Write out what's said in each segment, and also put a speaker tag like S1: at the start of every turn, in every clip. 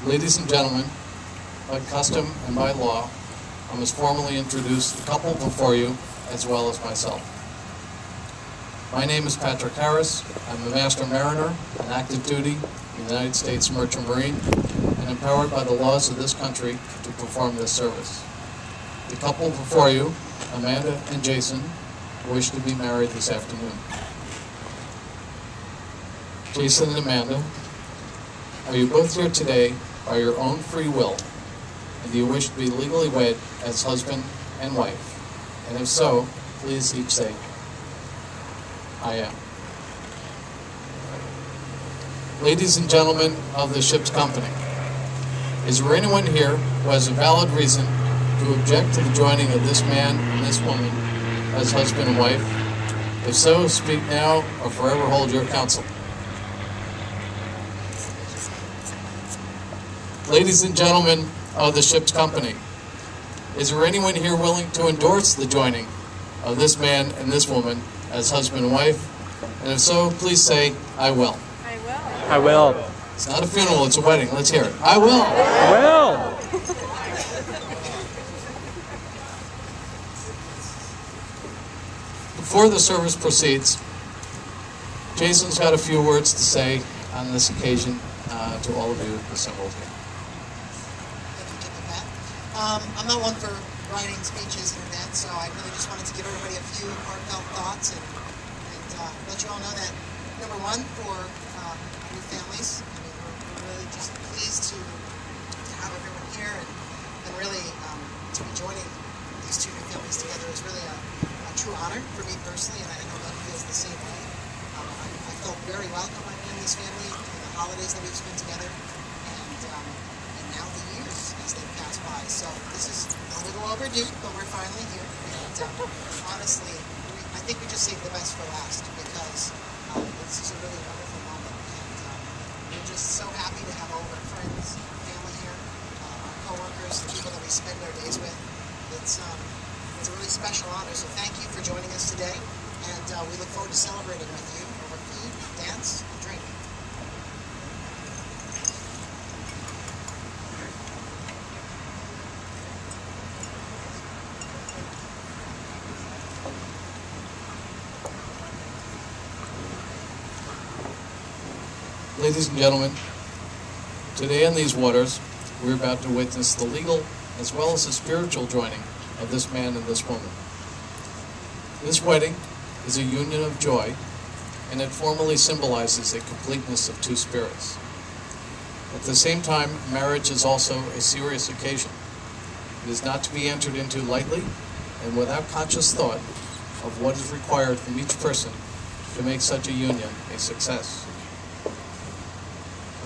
S1: Ladies and gentlemen, by custom and by law, I must formally introduce the couple before you, as well as myself. My name is Patrick Harris. I'm a Master Mariner on active duty in the United States Merchant Marine and empowered by the laws of this country to perform this service. The couple before you, Amanda and Jason, wish to be married this afternoon. Jason and Amanda, are you both here today by your own free will, and do you wish to be legally wed as husband and wife? And if so, please each say, I am. Ladies and gentlemen of the ship's company, is there anyone here who has a valid reason to object to the joining of this man and this woman as husband and wife? If so, speak now or forever hold your counsel. Ladies and gentlemen of the ship's company, is there anyone here willing to endorse the joining of this man and this woman as husband and wife? And if so, please say, I will.
S2: I will.
S3: I will.
S1: It's not a funeral, it's a wedding. Let's hear it. I will.
S3: I will.
S1: Before the service proceeds, Jason's got a few words to say on this occasion to all of you assembled here.
S4: I'm not one for writing speeches in advance, so I really just wanted to give everybody a few heartfelt thoughts and let you all know that, number one, for new families, I mean, we're really just pleased to have everyone here and really to be joining these two new families together is really a true honor for me personally, and I know that feels the same way. I felt very welcome in this family in the holidays that we've spent together, and now the years as they pass by. So this is a little overdue, but we're finally here. And honestly, I think we just saved the best for last because this is a really wonderful moment. And we're just so happy to have all of our friends, our family here, our coworkers, the people that we spend our days with. It's a really special honor. So thank you for joining us today, and we look forward to celebrating with you over food, dance, and drink.
S1: Ladies and gentlemen, today in these waters, we're about to witness the legal as well as the spiritual joining of this man and this woman. This wedding is a union of joy, and it formally symbolizes a completeness of two spirits. At the same time, marriage is also a serious occasion. It is not to be entered into lightly and without conscious thought of what is required from each person to make such a union a success.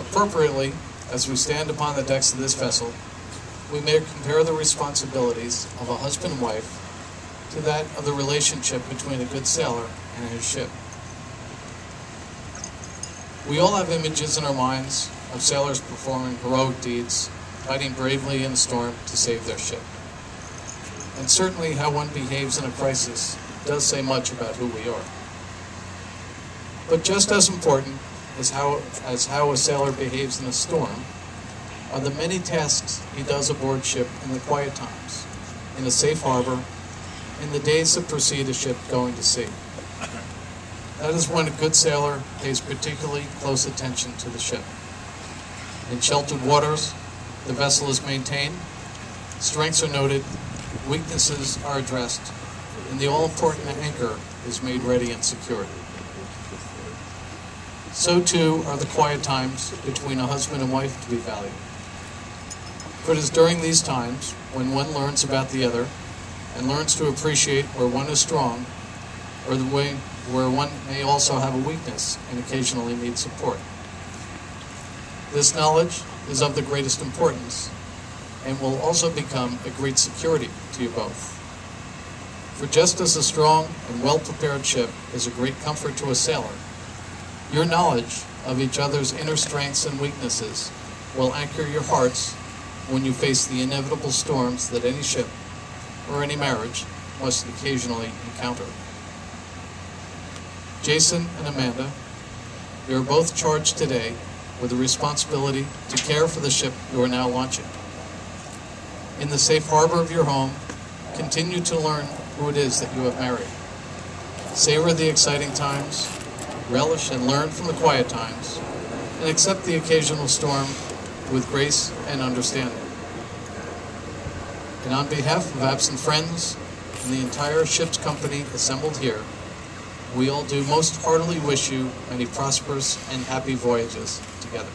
S1: Appropriately, as we stand upon the decks of this vessel, we may compare the responsibilities of a husband and wife to that of the relationship between a good sailor and his ship. We all have images in our minds of sailors performing heroic deeds, fighting bravely in a storm to save their ship. And certainly how one behaves in a crisis does say much about who we are. But just as important as how a sailor behaves in a storm are the many tasks he does aboard ship in the quiet times, in a safe harbor, in the days that precede a ship going to sea. That is when a good sailor pays particularly close attention to the ship. In sheltered waters, the vessel is maintained, strengths are noted, weaknesses are addressed, and the all-important anchor is made ready and secured. So too are the quiet times between a husband and wife to be valued. For it is during these times when one learns about the other and learns to appreciate where one is strong or the way where one may also have a weakness and occasionally need support. This knowledge is of the greatest importance and will also become a great security to you both. For just as a strong and well-prepared ship is a great comfort to a sailor, your knowledge of each other's inner strengths and weaknesses will anchor your hearts when you face the inevitable storms that any ship or any marriage must occasionally encounter. Jason and Amanda, you are both charged today with a responsibility to care for the ship you are now launching. In the safe harbor of your home, continue to learn who it is that you have married. Savor the exciting times, relish and learn from the quiet times, and accept the occasional storm with grace and understanding. And on behalf of absent friends and the entire ship's company assembled here, we all do most heartily wish you many prosperous and happy voyages together.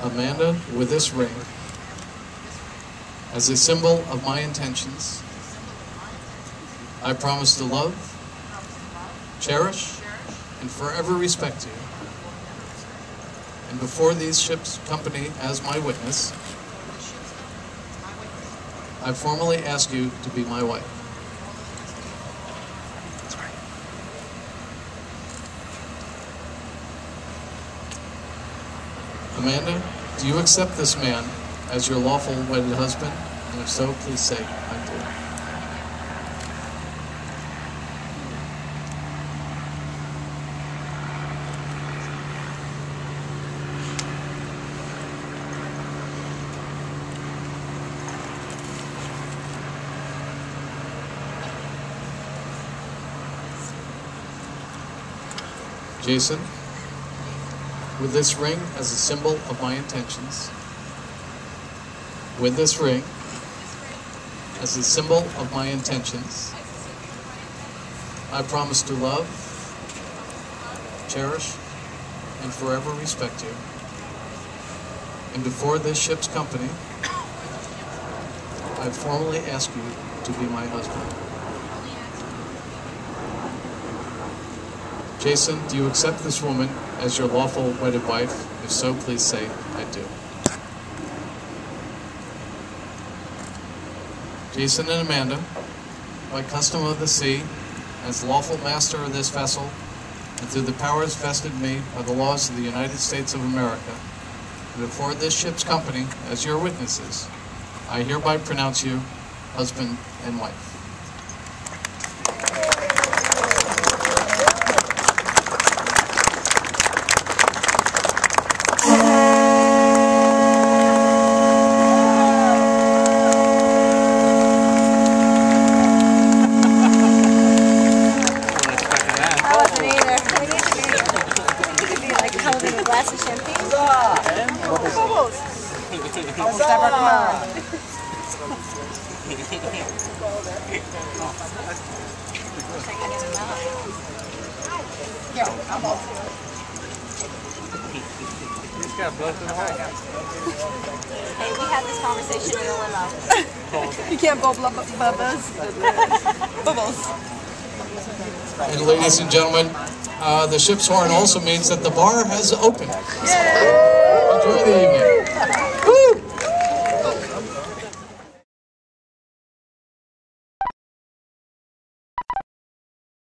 S1: Amanda, with this ring, as a symbol of my intentions, I promise to love, cherish, and forever respect you. And before these ships' company as my witness, I formally ask you to be my wife. Amanda, do you accept this man as your lawful wedded husband? And if so, please say, I do. Jason, with this ring as a symbol of my intentions, with this ring as a symbol of my intentions, I promise to love, cherish, and forever respect you. And before this ship's company, I formally ask you to be my husband. Jason, do you accept this woman as your lawful wedded wife? If so, please say, I do. Jason and Amanda, by custom of the sea, as lawful master of this vessel, and through the powers vested in me by the laws of the United States of America, and before this ship's company as your witnesses, I hereby pronounce you husband and wife.
S2: Hey, we had this conversation in the limo.
S3: You can't bubble up bubbles. Bubbles.
S1: And ladies and gentlemen, the ship's horn also means that the bar has opened. Enjoy the evening.